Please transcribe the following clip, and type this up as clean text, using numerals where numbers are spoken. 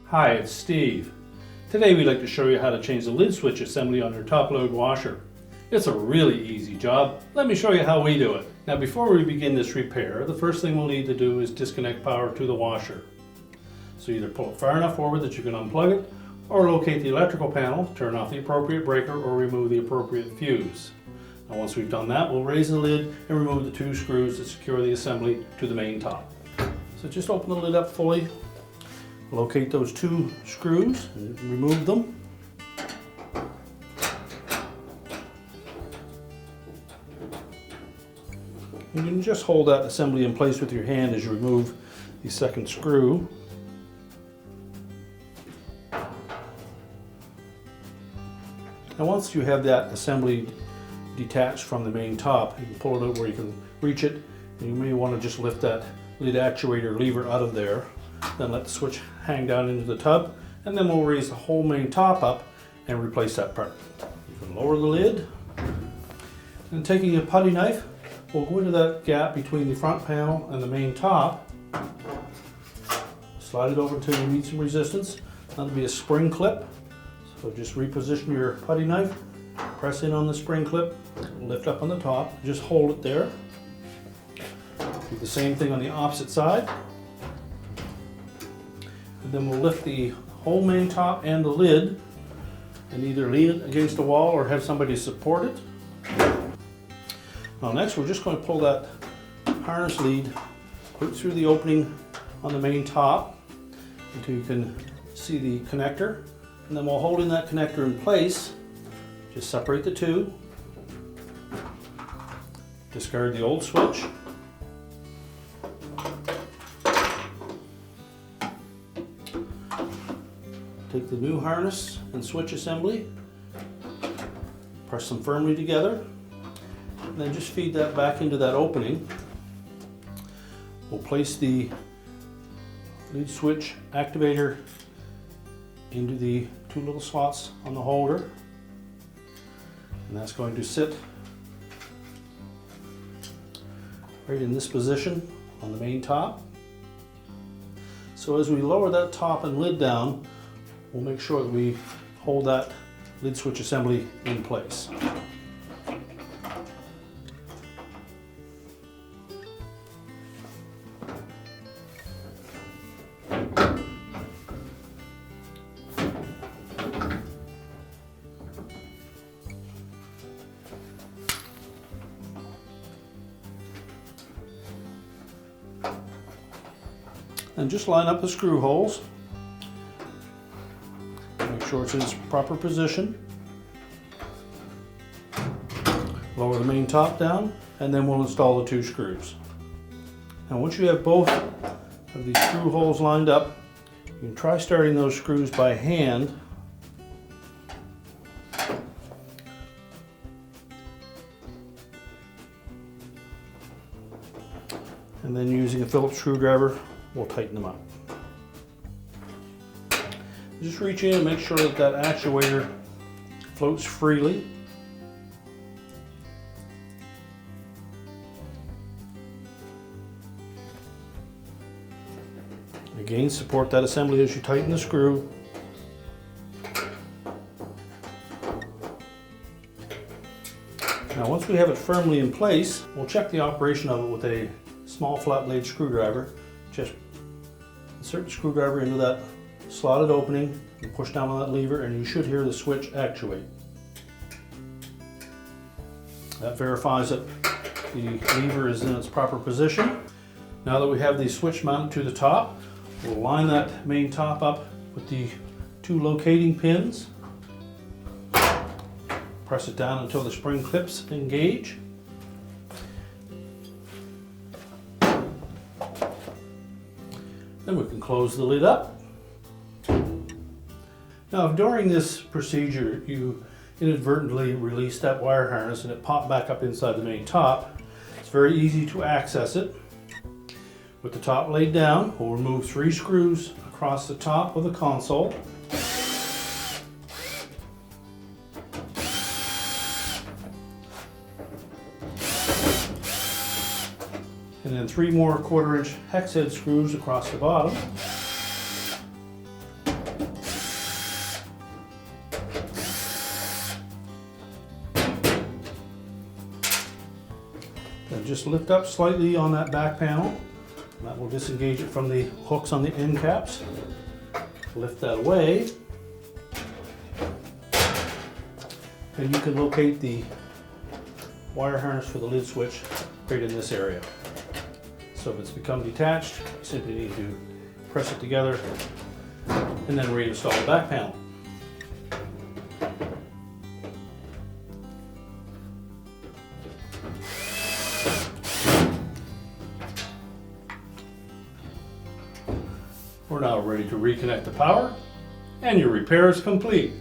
Hi, it's Steve. Today we'd like to show you how to change the lid switch assembly on your top load washer. It's a really easy job. Let me show you how we do it. Now before we begin this repair, the first thing we'll need to do is disconnect power to the washer. So either pull it far enough forward that you can unplug it, or locate the electrical panel, turn off the appropriate breaker, or remove the appropriate fuse. Now once we've done that, we'll raise the lid and remove the two screws that secure the assembly to the main top. So just open the lid up fully. Locate those two screws and remove them. You can just hold that assembly in place with your hand as you remove the second screw. Now once you have that assembly detached from the main top, you can pull it out where you can reach it, and you may want to just lift that lid actuator lever out of there. Then let the switch hang down into the tub, and then we'll raise the whole main top up and replace that part. You can lower the lid, and taking a putty knife, we'll go into that gap between the front panel and the main top. Slide it over until you meet some resistance. That'll be a spring clip. So just reposition your putty knife, press in on the spring clip, lift up on the top, just hold it there. Do the same thing on the opposite side. And then we'll lift the whole main top and the lid and either lean it against the wall or have somebody support it. Now next we're just going to pull that harness lead out through the opening on the main top until you can see the connector. And then while holding that connector in place, just separate the two. Discard the old switch. Take the new harness and switch assembly, press them firmly together, and then just feed that back into that opening. We'll place the lead switch activator into the two little slots on the holder, and that's going to sit right in this position on the main top. So as we lower that top and lid down, we'll make sure that we hold that lid switch assembly in place. And just line up the screw holes. Make sure it's in its proper position. Lower the main top down, and then we'll install the two screws. Now once you have both of these screw holes lined up, you can try starting those screws by hand. And then using a Phillips screwdriver, we'll tighten them up. Just reach in and make sure that that actuator floats freely. Again, support that assembly as you tighten the screw. Now once we have it firmly in place, we'll check the operation of it with a small flat blade screwdriver. Just insert the screwdriver into that slotted opening and push down on that lever, and you should hear the switch actuate. That verifies that the lever is in its proper position. Now that we have the switch mounted to the top, we'll line that main top up with the two locating pins. Press it down until the spring clips engage. Then we can close the lid up. Now if during this procedure you inadvertently release that wire harness and it popped back up inside the main top, it's very easy to access it. With the top laid down, we'll remove 3 screws across the top of the console. And then 3 more 1/4-inch hex head screws across the bottom. Then just lift up slightly on that back panel. That will disengage it from the hooks on the end caps. Lift that away. And you can locate the wire harness for the lid switch right in this area. So if it's become detached, you simply need to press it together and then reinstall the back panel. We're now ready to reconnect the power, and your repair is complete.